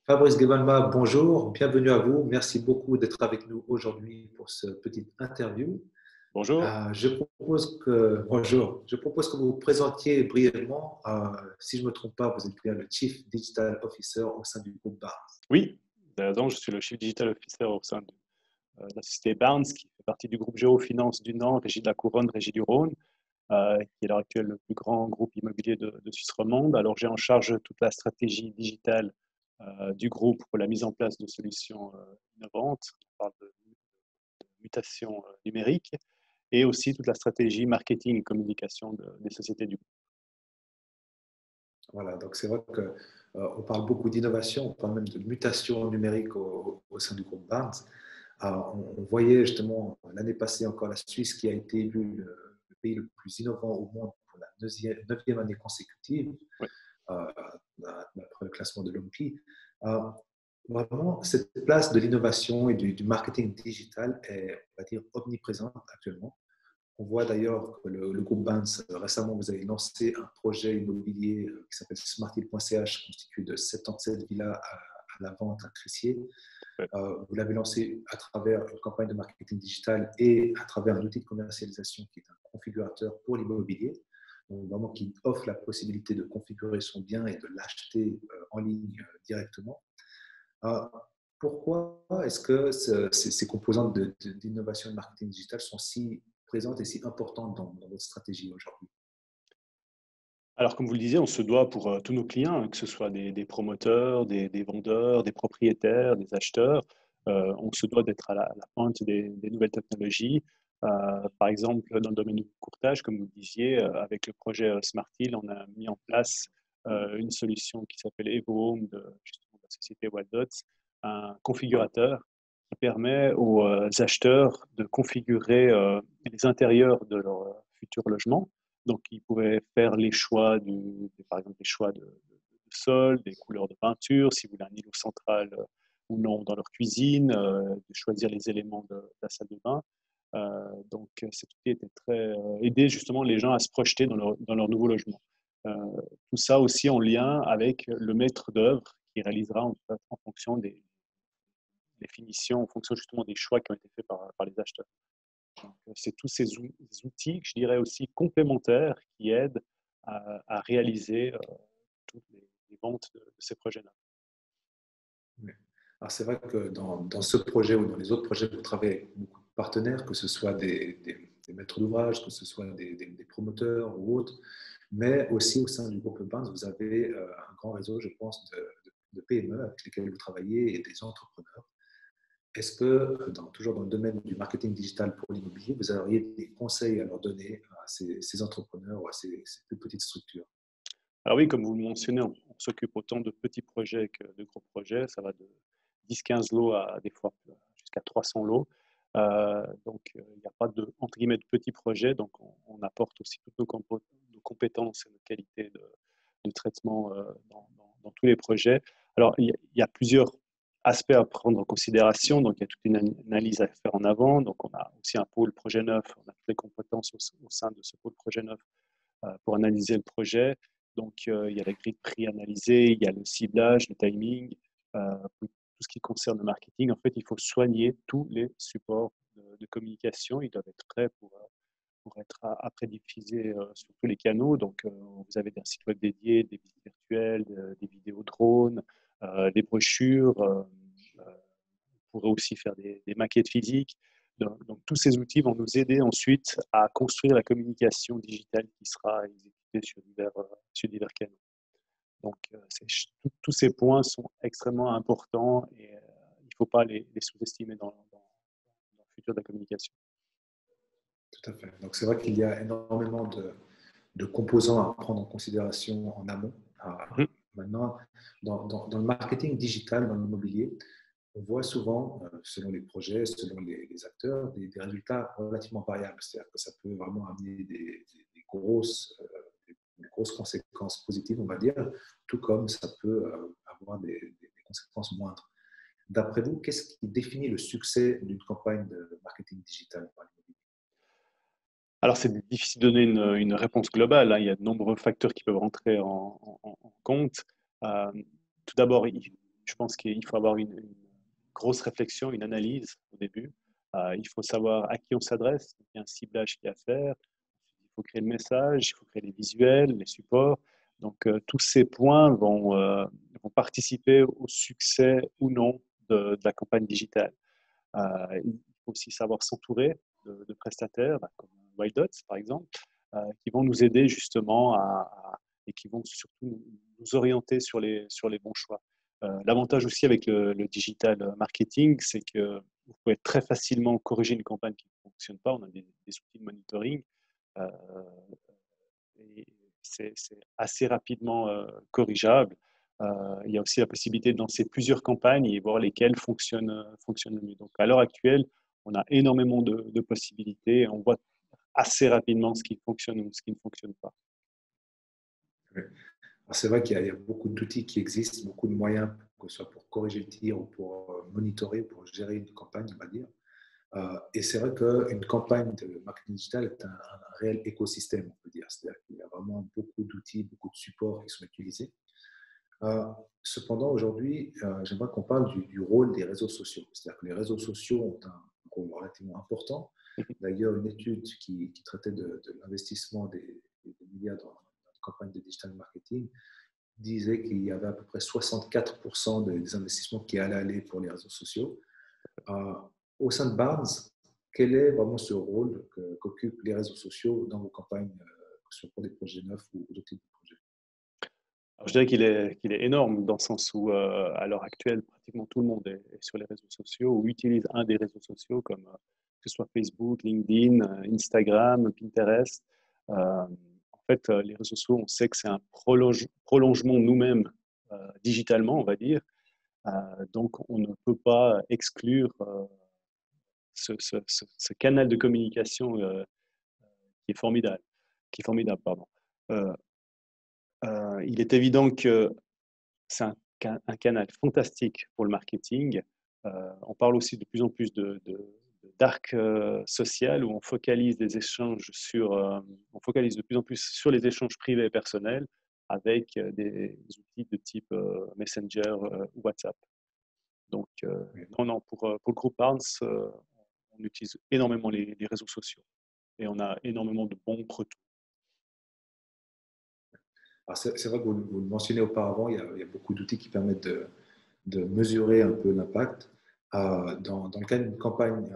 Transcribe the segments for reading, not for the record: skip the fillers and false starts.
Fabrice Guebalma, bonjour, bienvenue à vous. Merci beaucoup d'être avec nous aujourd'hui pour ce petit interview. Bonjour. Bonjour, je propose que vous vous présentiez brièvement. Si je ne me trompe pas, vous êtes bien le Chief Digital Officer au sein du groupe BAR. Oui, donc je suis le Chief Digital Officer au sein de la société Barnes, qui fait partie du groupe Géofinance du Nord, Régie de la Couronne, Régie du Rhône, qui est à l'heure actuelle le plus grand groupe immobilier de Suisse romande. Alors j'ai en charge toute la stratégie digitale du groupe pour la mise en place de solutions innovantes. On parle de mutation numérique et aussi toute la stratégie marketing et communication des sociétés du groupe. Voilà, donc c'est vrai qu'on parle beaucoup d'innovation, on parle même de mutation numérique au sein du groupe Barnes. On voyait justement l'année passée encore la Suisse qui a été élue le pays le plus innovant au monde pour la neuvième année consécutive, Oui. D'après le classement de l'OMPI. Vraiment, cette place de l'innovation et du marketing digital est, on va dire, omniprésente actuellement. On voit d'ailleurs que le groupe Barnes, récemment, vous avez lancé un projet immobilier qui s'appelle smarthill.ch, constitué de 77 villas à la vente à Crissier. Ouais. Vous l'avez lancé à travers une campagne de marketing digital et à travers un outil de commercialisation qui est un configurateur pour l'immobilier, donc vraiment qui offre la possibilité de configurer son bien et de l'acheter en ligne directement. Pourquoi est-ce que ces composantes d'innovation et de marketing digital sont si présentes et si importantes dans votre stratégie aujourd'hui? Alors, comme vous le disiez, on se doit pour tous nos clients, que ce soit des promoteurs, des vendeurs, des propriétaires, des acheteurs, on se doit d'être à la pointe des nouvelles technologies. Par exemple, dans le domaine du courtage, comme vous le disiez, avec le projet Smarthill, on a mis en place une solution qui s'appelle EvoHome justement de la société Waldots, un configurateur qui permet aux acheteurs de configurer les intérieurs de leur futur logement. Donc, ils pouvaient faire les choix, par exemple, les choix de sol, des couleurs de peinture, si vous voulez un îlot central ou non dans leur cuisine, de choisir les éléments de la salle de bain. Donc, cet outil était très aider justement les gens à se projeter dans leur nouveau logement. Tout ça aussi en lien avec le maître d'œuvre qui réalisera en fonction des finitions, en fonction justement des choix qui ont été faits par les acheteurs. Donc, c'est tous ces outils, je dirais aussi complémentaires, qui aident à réaliser toutes les ventes de ces projets-là. Oui. Alors, c'est vrai que dans ce projet ou dans les autres projets, vous travaillez avec beaucoup de partenaires, que ce soit des maîtres d'ouvrage, que ce soit des promoteurs ou autres, mais aussi au sein du groupe Barnes, vous avez un grand réseau, je pense, de PME avec lesquels vous travaillez et des entrepreneurs. Est-ce que, toujours dans le domaine du marketing digital pour l'immobilier, vous auriez des conseils à leur donner à ces entrepreneurs ou à ces plus petites structures? Alors oui, comme vous le mentionnez, on s'occupe autant de petits projets que de gros projets. Ça va de 10-15 lots à des fois jusqu'à 300 lots. Donc, il n'y a pas entre guillemets, de petits projets. Donc, on apporte aussi toutes nos compétences et nos qualités de traitement dans tous les projets. Alors, il y a plusieurs aspects à prendre en considération. Donc, il y a toute une analyse à faire en avant. Donc, on a aussi un pôle projet neuf. On a toutes les compétences au sein de ce pôle projet neuf pour analyser le projet. Donc, il y a la grille de prix analysée, il y a le ciblage, le timing. Pour tout ce qui concerne le marketing, en fait, il faut soigner tous les supports de communication. Ils doivent être prêts pour être après diffusés sur tous les canaux. Donc, vous avez des sites web dédiés, des visites virtuelles, des vidéos drones, des brochures. On pourrait aussi faire des maquettes physiques. Donc, tous ces outils vont nous aider ensuite à construire la communication digitale qui sera exécutée sur divers canaux. Donc, tous ces points sont extrêmement importants et il ne faut pas les sous-estimer dans le futur de la communication. Tout à fait. Donc, c'est vrai qu'il y a énormément de composants à prendre en considération en amont. Mhm. Maintenant, dans le marketing digital, dans l'immobilier, on voit souvent, selon les projets, selon les acteurs, des résultats relativement variables. C'est-à-dire que ça peut vraiment amener des grosses conséquences positives, on va dire, tout comme ça peut avoir des conséquences moindres. D'après vous, qu'est-ce qui définit le succès d'une campagne de marketing digital dans l'immobilier? Alors, c'est difficile de donner une réponse globale, Il y a de nombreux facteurs qui peuvent rentrer en compte. Tout d'abord, je pense qu'il faut avoir une grosse réflexion, une analyse au début. Il faut savoir à qui on s'adresse. Il y a un ciblage qui est à faire. Il faut créer le message, il faut créer les visuels, les supports. Donc, tous ces points vont participer au succès ou non de la campagne digitale. Il faut aussi savoir s'entourer de prestataires, comme Wilddots, par exemple, qui vont nous aider justement et qui vont surtout nous orienter sur les bons choix. L'avantage aussi avec le digital marketing, c'est que vous pouvez très facilement corriger une campagne qui ne fonctionne pas. On a des outils de monitoring. Euh, et c'est assez rapidement corrigeable. Il y a aussi la possibilité de lancer plusieurs campagnes et voir lesquelles fonctionnent le mieux. Donc, à l'heure actuelle, on a énormément de possibilités et on voit assez rapidement ce qui fonctionne ou ce qui ne fonctionne pas. Oui. C'est vrai qu'il y a beaucoup d'outils qui existent, beaucoup de moyens, que ce soit pour corriger le tir ou pour monitorer, pour gérer une campagne, on va dire. Et c'est vrai qu'une campagne de marketing digital est un réel écosystème, on peut dire. C'est-à-dire qu'il y a vraiment beaucoup d'outils, beaucoup de supports qui sont utilisés. Cependant, aujourd'hui, j'aimerais qu'on parle du rôle des réseaux sociaux. C'est-à-dire que les réseaux sociaux ont un rôle relativement important. D'ailleurs, une étude qui traitait de l'investissement des milliards dans la campagne de digital marketing disait qu'il y avait à peu près 64% des investissements qui allaient aller pour les réseaux sociaux. Au sein de Barnes, quel est vraiment ce rôle qu'occupent les réseaux sociaux dans vos campagnes, que ce soit pour des projets neufs ou d'autres types de projets? Alors, je dirais qu'il est énorme dans le sens où, à l'heure actuelle, pratiquement tout le monde est sur les réseaux sociaux ou utilise un des réseaux sociaux comme que ce soit Facebook, LinkedIn, Instagram, Pinterest. En fait, les réseaux sociaux, on sait que c'est un prolongement de nous-mêmes digitalement, on va dire. Donc, on ne peut pas exclure ce canal de communication qui est formidable. Pardon. Il est évident que c'est un canal fantastique pour le marketing. On parle aussi de plus en plus de dark social où on focalise on focalise de plus en plus sur les échanges privés et personnels avec des outils de type Messenger ou WhatsApp. Donc, non, pour le groupe Barnes, on utilise énormément les réseaux sociaux et on a énormément de bons retours. C'est vrai que vous le mentionnez auparavant, il y a beaucoup d'outils qui permettent de mesurer un peu l'impact. Dans le cadre d'une campagne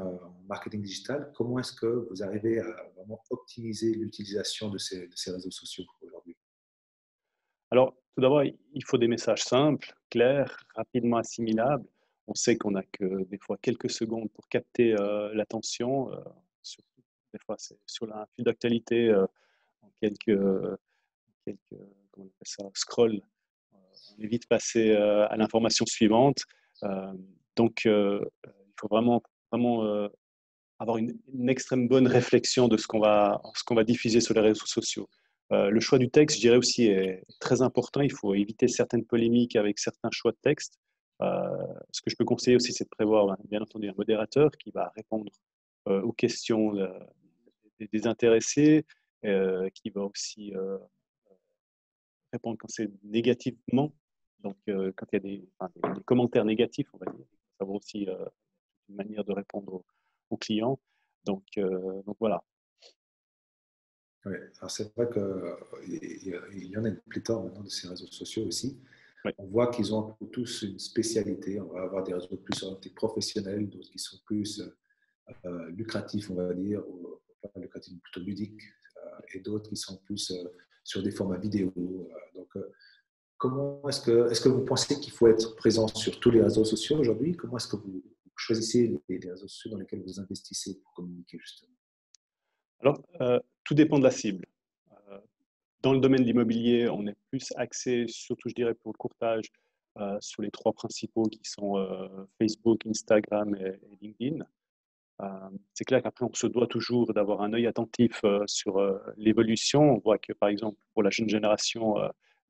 marketing digital, comment est-ce que vous arrivez à vraiment optimiser l'utilisation de ces réseaux sociaux aujourd'hui? Alors, tout d'abord, il faut des messages simples, clairs, rapidement assimilables. On sait qu'on n'a que des fois quelques secondes pour capter l'attention. Surtout, des fois, c'est sur un fil d'actualité, en comment on appelle ça, scroll. On est vite passé à l'information suivante. Euh, donc, il faut vraiment avoir une extrême bonne réflexion de ce qu'on va diffuser sur les réseaux sociaux. Le choix du texte, je dirais aussi, est très important. Il faut éviter certaines polémiques avec certains choix de texte. Ce que je peux conseiller aussi, c'est de prévoir, bien entendu, un modérateur qui va répondre aux questions des intéressés, qui va aussi répondre quand c'est négativement. Donc, quand il y a des commentaires négatifs, on va dire, ça va aussi une manière de répondre aux clients. Donc voilà. Oui, alors c'est vrai qu'il y en a une pléthore maintenant de ces réseaux sociaux aussi. Oui. On voit qu'ils ont tous une spécialité. On va avoir des réseaux plus orientés professionnels, d'autres qui sont plus lucratifs, on va dire, ou pas lucratifs, plutôt ludiques, et d'autres qui sont plus sur des formats vidéo. Donc, comment est-ce que vous pensez qu'il faut être présent sur tous les réseaux sociaux aujourd'hui? Comment est-ce que vous choisissez les réseaux sociaux dans lesquels vous investissez pour communiquer justement? Alors, tout dépend de la cible. Dans le domaine de l'immobilier, on est plus axé, surtout je dirais pour le courtage, sur les trois principaux qui sont Facebook, Instagram et LinkedIn. C'est clair qu'après, on se doit toujours d'avoir un œil attentif sur l'évolution. On voit que, par exemple, pour la jeune génération,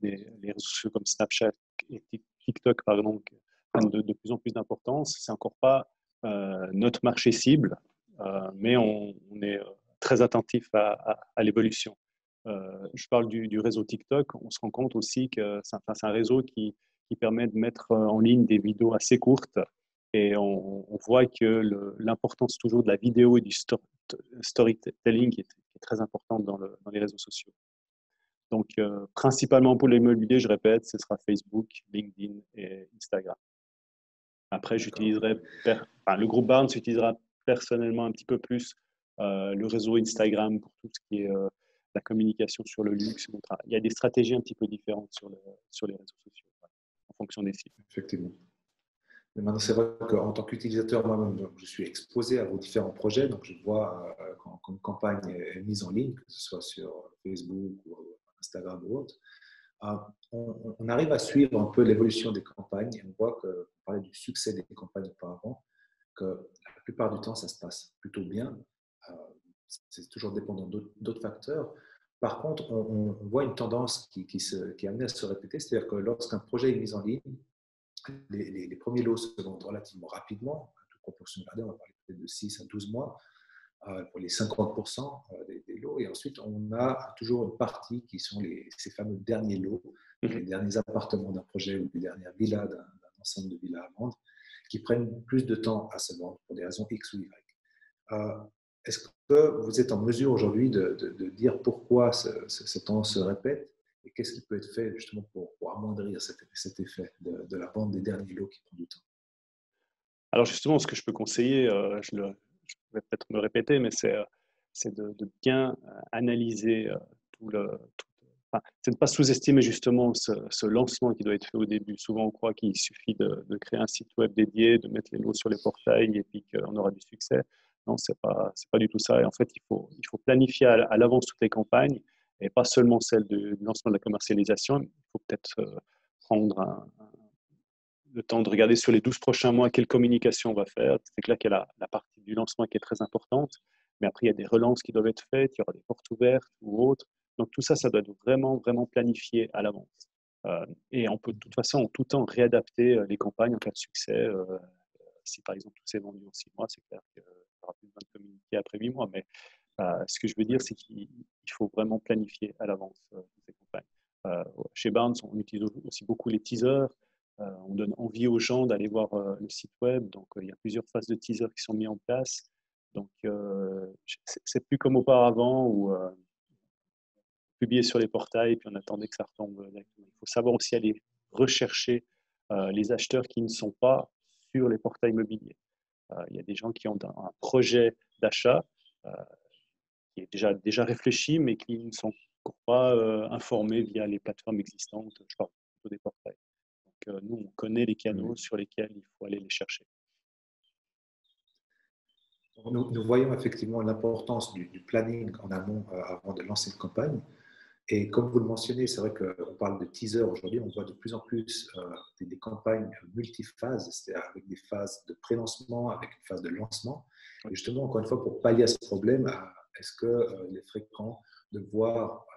les réseaux sociaux comme Snapchat et TikTok, par exemple, prennent de plus en plus d'importance. C'est encore pas notre marché cible, mais on est très attentif à l'évolution. Je parle du réseau TikTok. On se rend compte aussi que c'est un réseau qui qui permet de mettre en ligne des vidéos assez courtes. Et on voit que l'importance toujours de la vidéo et du storytelling est très importante dans les réseaux sociaux. Donc, principalement pour l'immobilier, je répète, ce sera Facebook, LinkedIn et Instagram. Après, le groupe Barnes utilisera personnellement un petit peu plus le réseau Instagram pour tout ce qui est la communication sur le luxe. Il y a des stratégies un petit peu différentes sur les réseaux sociaux, en fonction des sites. Effectivement. Mais maintenant, c'est vrai qu'en tant qu'utilisateur, moi-même, je suis exposé à vos différents projets. Donc, je vois quand une campagne est mise en ligne, que ce soit sur Facebook ou Instagram ou autre. On arrive à suivre un peu l'évolution des campagnes et on voit qu'on parlait du succès des campagnes auparavant, que la plupart du temps, ça se passe plutôt bien. C'est toujours dépendant d'autres facteurs. Par contre, on voit une tendance qui est amenée à se répéter, c'est-à-dire que lorsqu'un projet est mis en ligne, les premiers lots se vendent relativement rapidement, toute proportion gardée, on va parler peut-être de 6 à 12 mois pour les 50% des lots. Et ensuite, on a toujours une partie qui sont ces fameux derniers lots, les derniers appartements d'un projet ou les dernières villas d'un ensemble de villas à vendre, qui prennent plus de temps à se vendre pour des raisons X ou Y. Est-ce que vous êtes en mesure aujourd'hui de dire pourquoi cette tendance se répète et qu'est-ce qui peut être fait justement pour amoindrir cet effet de la vente des derniers lots qui prend du temps? Alors justement, ce que je peux conseiller, je vais peut-être me répéter, mais c'est de bien analyser c'est de ne pas sous-estimer justement ce lancement qui doit être fait au début. Souvent, on croit qu'il suffit de créer un site web dédié, de mettre les lots sur les portails et puis qu'on aura du succès. Non, c'est pas du tout ça. Et en fait, il faut planifier à l'avance toutes les campagnes et pas seulement celle du lancement de la commercialisation. Il faut peut-être prendre le temps de regarder sur les 12 prochains mois quelle communication on va faire. C'est clair qu'il y a la partie du lancement qui est très importante, mais après, il y a des relances qui doivent être faites, il y aura des portes ouvertes ou autres. Donc, tout ça, ça doit être vraiment, vraiment planifié à l'avance. Et on peut de toute façon en tout temps réadapter les campagnes en cas de succès. Si par exemple tout s'est vendu en 6 mois, c'est clair qu'il n'y aura plus besoin de communiquer après 8 mois. Mais ce que je veux dire, c'est qu'il faut vraiment planifier à l'avance ces campagnes. Chez Barnes, on utilise aussi beaucoup les teasers. On donne envie aux gens d'aller voir le site web. Donc, il y a plusieurs phases de teaser qui sont mises en place. Donc, c'est plus comme auparavant où on publiait sur les portails et puis on attendait que ça retombe directement. Il faut savoir aussi aller rechercher les acheteurs qui ne sont pas sur les portails immobiliers. Il y a des gens qui ont un projet d'achat qui est déjà réfléchi, mais qui ne sont encore pas informés via les plateformes existantes. Je parle plutôt des portails. Donc, nous, on connaît les canaux sur lesquels il faut aller les chercher. Nous voyons effectivement l'importance du planning en amont avant de lancer une campagne. Et comme vous le mentionnez, c'est vrai qu'on parle de teaser aujourd'hui, on voit de plus en plus des campagnes multiphases, c'est-à-dire avec des phases de pré-lancement, avec une phase de lancement. Et justement, encore une fois, pour pallier à ce problème, est-ce qu'il est fréquent de voir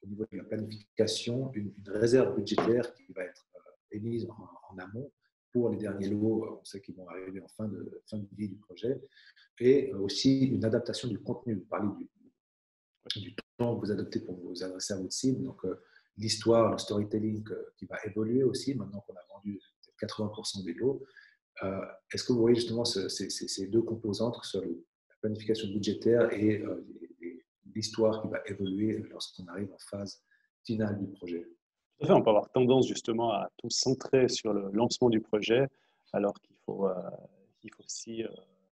au niveau de la planification une réserve budgétaire qui va être émise en amont pour les derniers lots, on sait qu'ils vont arriver en fin de vie du projet, et aussi une adaptation du contenu. Vous parlez du temps que vous adoptez pour vous adresser à votre cible, donc l'histoire, le storytelling qui va évoluer aussi, maintenant qu'on a vendu 80% des lots. Est-ce que vous voyez justement ces deux composantes, que ce soit la planification budgétaire et l'histoire qui va évoluer lorsqu'on arrive en phase finale du projet? Tout à fait, on peut avoir tendance justement à tout centrer sur le lancement du projet, alors qu'il faut aussi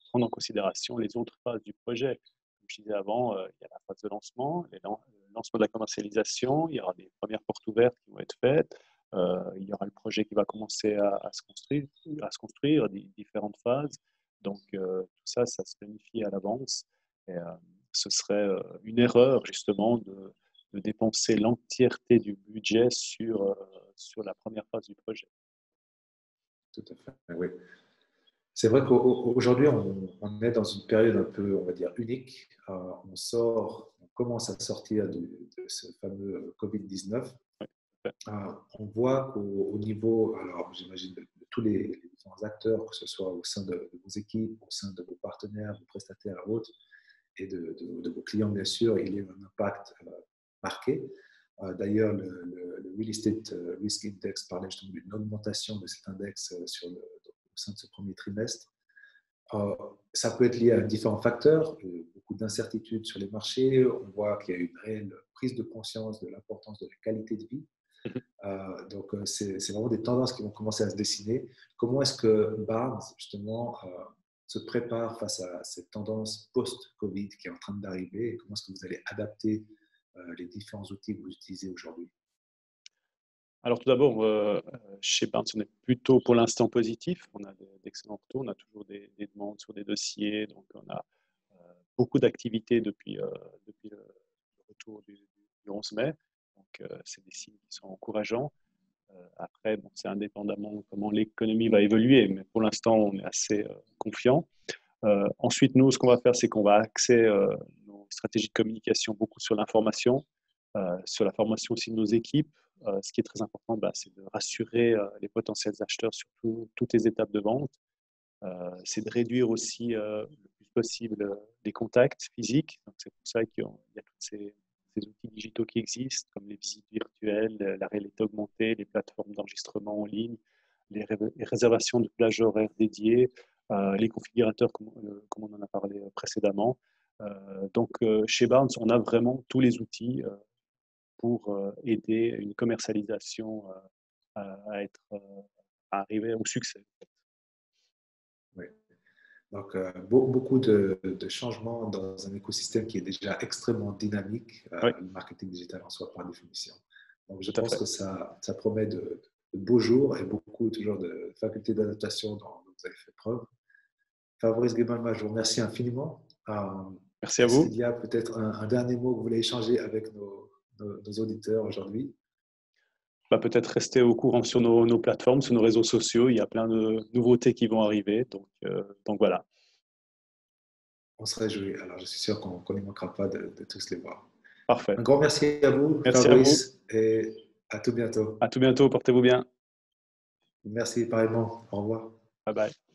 prendre en considération les autres phases du projet. Comme je disais avant, il y a la phase de lancement, le lancement de la commercialisation, il y aura des premières portes ouvertes qui vont être faites, il y aura le projet qui va commencer à se construire, différentes phases. Donc, tout ça, ça se planifie à l'avance. Et ce serait une erreur justement de dépenser l'entièreté du budget sur la première phase du projet. Tout à fait, oui. C'est vrai qu'aujourd'hui, on est dans une période un peu, on va dire, unique. On commence à sortir de ce fameux Covid-19. On voit qu'au niveau, alors j'imagine de tous les différents acteurs, que ce soit au sein de vos équipes, au sein de vos partenaires, vos prestataires et autres, et de vos clients, bien sûr, il y a un impact marqué. D'ailleurs, le Real Estate Risk Index parlait justement d'une augmentation de cet index au sein de ce premier trimestre. Ça peut être lié à différents facteurs, beaucoup d'incertitudes sur les marchés. On voit qu'il y a une réelle prise de conscience de l'importance de la qualité de vie. Donc, c'est vraiment des tendances qui vont commencer à se dessiner. Comment est-ce que Barnes, justement, se prépare face à cette tendance post-Covid qui est en train d'arriver et comment est-ce que vous allez adapter les différents outils que vous utilisez aujourd'hui? Alors tout d'abord, chez Barnes, on est plutôt pour l'instant positif. On a d'excellents retours, on a toujours des demandes sur des dossiers, donc on a beaucoup d'activités depuis le retour du 11 mai. Donc c'est des signes qui sont encourageants. Après, bon, c'est indépendamment de comment l'économie va évoluer, mais pour l'instant, on est assez confiant. Ensuite, nous, ce qu'on va faire, c'est qu'on va axer nos stratégies de communication beaucoup sur l'information, sur la formation aussi de nos équipes. Ce qui est très important, c'est de rassurer les potentiels acheteurs sur toutes les étapes de vente. C'est de réduire aussi le plus possible les contacts physiques. Donc, c'est pour ça qu'il y a tous ces outils digitaux qui existent, comme les visites virtuelles, la réalité augmentée, les plateformes d'enregistrement en ligne, les réservations de plages horaires dédiées, les configurateurs, comme on en a parlé précédemment. Donc, chez Barnes, on a vraiment tous les outils pour aider une commercialisation à arriver au succès. Oui. Donc, beaucoup de changements dans un écosystème qui est déjà extrêmement dynamique, Oui, le marketing digital en soi par définition. Donc, je tout à pense fait. que ça promet de beaux jours et beaucoup toujours de facultés d'adaptation dont vous avez fait preuve. Fabrice Guébalma, je vous remercie infiniment. Merci à Est-ce vous. qu'il y a peut-être un dernier mot que vous voulez échanger avec nos auditeurs aujourd'hui? Peut-être rester au courant sur nos plateformes, sur nos réseaux sociaux. Il y a plein de nouveautés qui vont arriver. Donc voilà. On se réjouit. Alors, je suis sûr qu'on ne manquera pas de tous les voir. Parfait. Un grand merci à vous, Merci à vous. Fabrice, et à tout bientôt. À tout bientôt. Portez-vous bien. Merci pareillement. Au revoir. Bye bye.